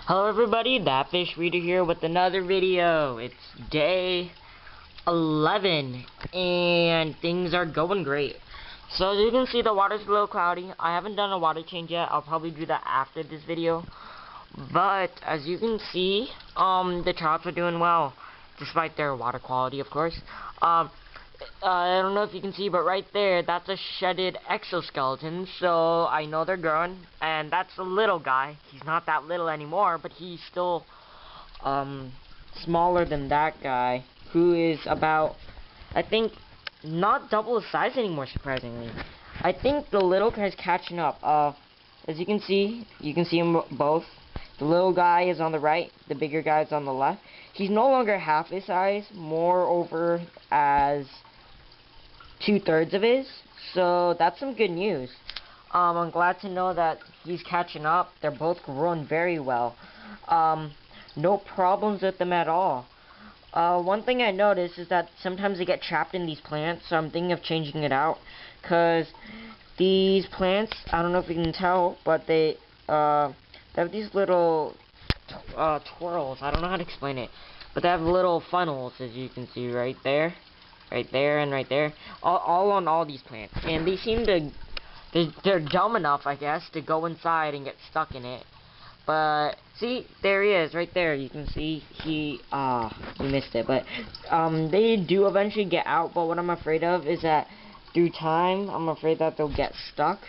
Hello everybody, That Fish Reader here with another video. It's day 11 and things are going great. So as you can see, the water's a little cloudy. I haven't done a water change yet. I'll probably do that after this video. But as you can see, the Triops are doing well, despite their water quality, of course. I don't know if you can see, but right there, that's a shedded exoskeleton, so I know they're growing. And that's a little guy. He's not that little anymore, but he's still smaller than that guy, who is about, I think, not double the size anymore, surprisingly. I think the little guy's catching up. As you can see them both. The little guy is on the right, the bigger guy is on the left. He's no longer half his size, moreover as 2/3 of his, so that's some good news. I'm glad to know that he's catching up. They're both growing very well. No problems with them at all. One thing I noticed is that sometimes they get trapped in these plants, so I'm thinking of changing it out, because these plants, I don't know if you can tell, but they have these little twirls. I don't know how to explain it, but they have little funnels, as you can see right there, and right there, all on all these plants, and they seem to, they're dumb enough, I guess, to go inside and get stuck in it. But see, there he is, right there. You can see he missed it, but they do eventually get out. But what I'm afraid of is that through time, I'm afraid that they'll get stuck,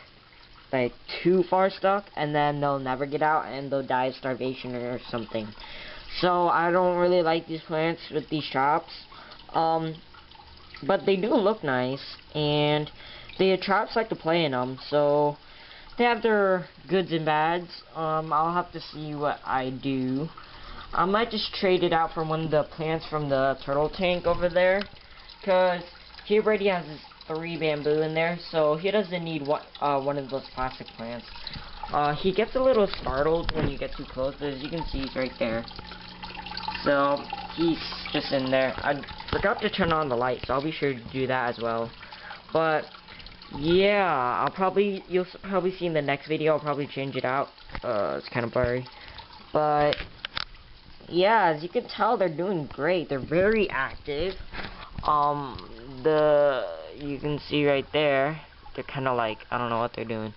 like too far stuck, and then they'll never get out and they'll die of starvation or something. So I don't really like these plants with these Triops. But they do look nice, and the Triops like to play in them, so they have their goods and bads. I'll have to see what I do. I might just trade it out for one of the plants from the turtle tank over there, because he already has his 3 bamboo in there, so he doesn't need one of those plastic plants. He gets a little startled when you get too close, but as you can see, he's right there. So he's just in there. I forgot to turn on the light, so I'll be sure to do that as well. But yeah, you'll probably see in the next video. I'll probably change it out. It's kind of blurry, but yeah, as you can tell, they're doing great. They're very active. You can see right there, they're kind of like, I don't know what they're doing,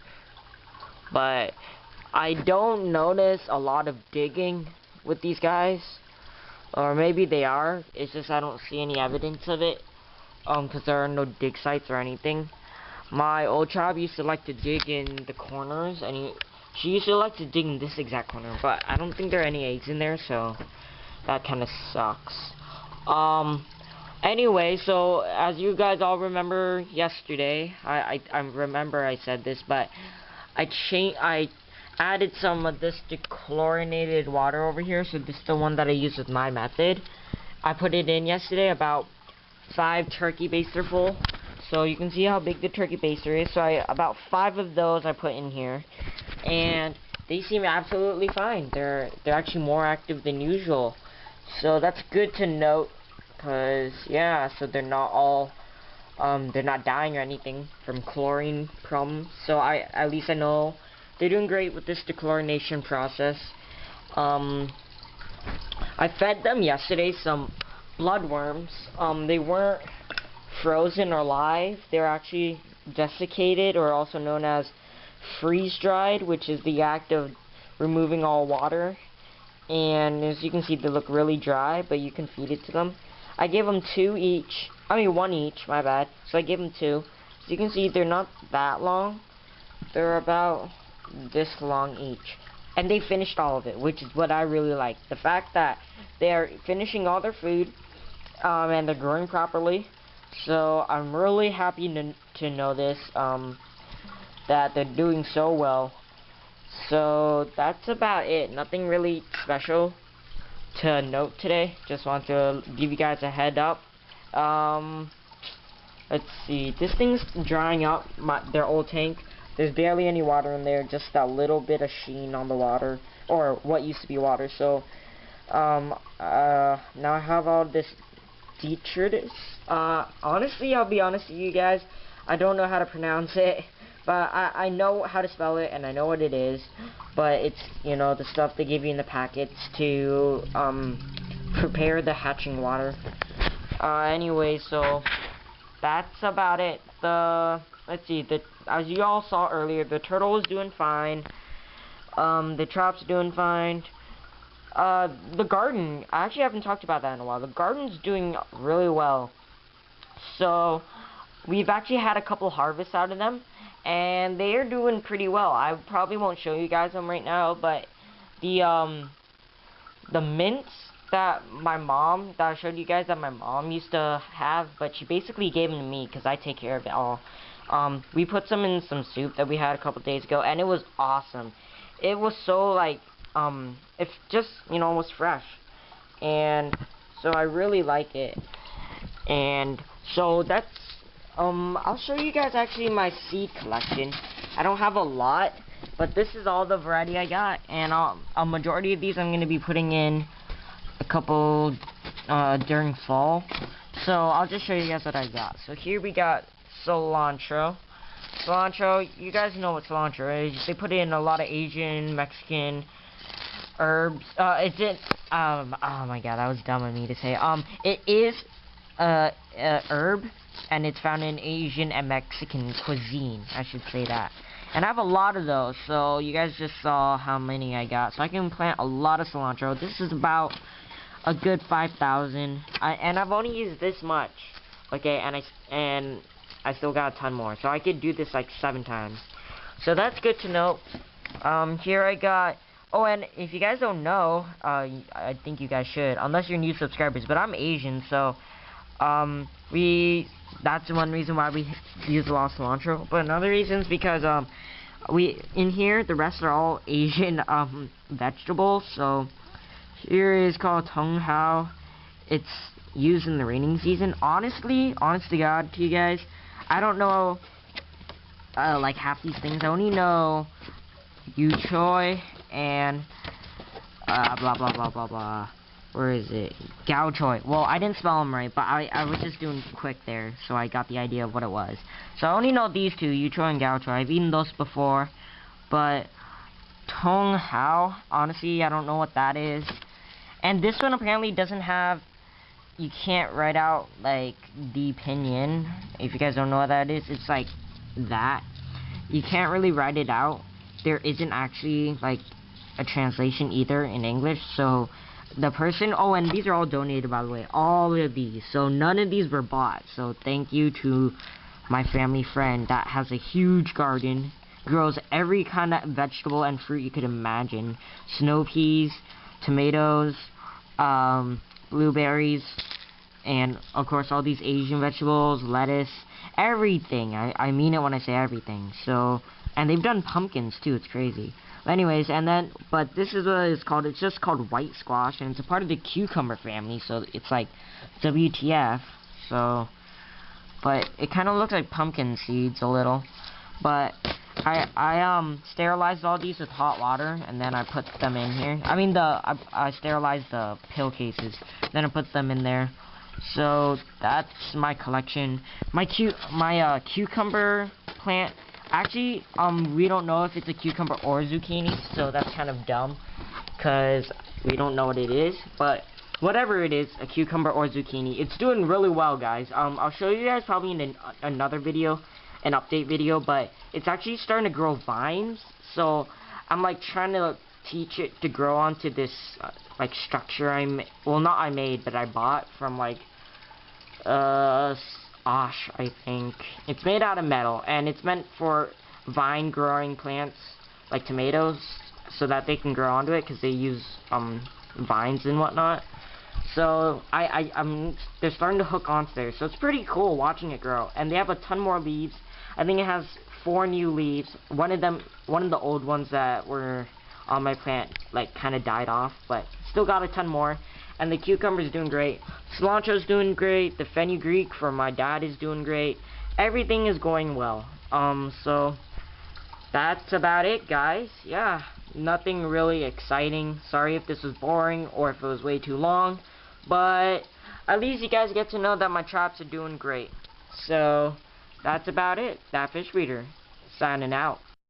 but I don't notice a lot of digging with these guys, or maybe they are. It's just I don't see any evidence of it, because there are no dig sites or anything. My old child used to like to dig in the corners, and she used to like to dig in this exact corner, but I don't think there are any eggs in there, so that kind of sucks. Anyway, so as you guys all remember yesterday, I remember I said this, but I added some of this dechlorinated water over here, so this is the one that I use with my method. I put it in yesterday, about 5 turkey baster full. So you can see how big the turkey baster is. So about 5 of those I put in here, and they seem absolutely fine. They're actually more active than usual. So that's good to note, because yeah, so they're not all they're not dying or anything from chlorine problems. So at least I know they're doing great with this dechlorination process. I fed them yesterday some bloodworms. They weren't frozen or live. They're actually desiccated, or also known as freeze-dried, which is the act of removing all water. And as you can see, they look really dry, but you can feed it to them. I gave them 1 each, my bad. So I gave them 2. As you can see, they're not that long. They're about this long each. And they finished all of it, which is what I really like. The fact that they are finishing all their food, and they're growing properly. So I'm really happy to know this, that they're doing so well. So that's about it. Nothing really special to note today. Just want to give you guys a head up. Let's see. This thing's drying up, their old tank. There's barely any water in there, just that little bit of sheen on the water, or what used to be water. So now I have all this detritus. Honestly, I'll be honest with you guys, I don't know how to pronounce it, but I know how to spell it and I know what it is, but it's, you know, the stuff they give you in the packets to prepare the hatching water. Anyway, so that's about it. Let's see, as you all saw earlier, the turtle is doing fine. The Triops doing fine. The garden, I actually haven't talked about that in a while. The garden's doing really well. So, we've actually had a couple harvests out of them, and they are doing pretty well. I probably won't show you guys them right now, but the mints that I showed you guys that my mom used to have, but she basically gave them to me because I take care of it all. We put some in some soup that we had a couple days ago, and it was awesome. It was so, like, it just, you know, was fresh. And so I really like it. And so that's, I'll show you guys actually my seed collection. I don't have a lot, but this is all the variety I got. And a majority of these I'm going to be putting in a couple during fall. So I'll just show you guys what I got. So here we got cilantro. Cilantro, you guys know what cilantro is. They put it in a lot of Asian, Mexican herbs. Oh my god, that was dumb of me to say. It is a herb, and it's found in Asian and Mexican cuisine, I should say that. And I have a lot of those, so you guys just saw how many I got. So I can plant a lot of cilantro. This is about a good 5,000, and I've only used this much. Okay, and I still got a ton more, so I could do this like 7 times. So that's good to know. Here I got. Oh, and if you guys don't know, I think you guys should, unless you're new subscribers. But I'm Asian, so that's one reason why we use a lot of cilantro. But another reason is because in here the rest are all Asian vegetables. So here is called Tong Hao. It's used in the raining season. Honest to God, to you guys, I don't know like half these things. I only know Yu Choi and blah blah blah blah blah. Where is it? Gao Choi. Well, I didn't spell them right, but I was just doing quick there, so I got the idea of what it was. So I only know these two, Yu Choi and Gao Choi. I've eaten those before, but Tong Hao, honestly, I don't know what that is. And this one apparently doesn't have. You can't write out like the pinyin. If you guys don't know what that is, it's like that. You can't really write it out. There isn't actually like a translation either in English. So the person, oh, and these are all donated, by the way, all of these. So none of these were bought. So thank you to my family friend that has a huge garden, grows every kind of vegetable and fruit you could imagine. Snow peas, tomatoes, blueberries, and of course all these Asian vegetables, lettuce, everything. I mean it when I say everything. So, and they've done pumpkins too, it's crazy. Anyways, and then, but this is what it's called. It's just called white squash, and it's a part of the cucumber family, so it's like WTF. So, but it kind of looks like pumpkin seeds a little. But I sterilized all these with hot water, and then I put them in here. I mean, I sterilized the pill cases, then I put them in there. So that's my collection. My cucumber plant. Actually, we don't know if it's a cucumber or zucchini, so that's kind of dumb, because we don't know what it is, but whatever it is, a cucumber or zucchini, it's doing really well, guys. I'll show you guys probably in another video, an update video, but it's actually starting to grow vines, so I'm, like, trying to teach it to grow onto this, like, structure I made, but I bought from, like, Osh, I think. It's made out of metal, and it's meant for vine growing plants like tomatoes, so that they can grow onto it, because they use vines and whatnot. So they're starting to hook onto there, so it's pretty cool watching it grow. And they have a ton more leaves. I think it has 4 new leaves. One of the old ones that were on my plant like kind of died off, but still got a ton more. And the cucumber's doing great. Cilantro's doing great. The fenugreek for my dad is doing great. Everything is going well. So that's about it, guys. Yeah, nothing really exciting. Sorry if this was boring or if it was way too long, but at least you guys get to know that my Triops are doing great. So that's about it. That Fish Breeder. signing out.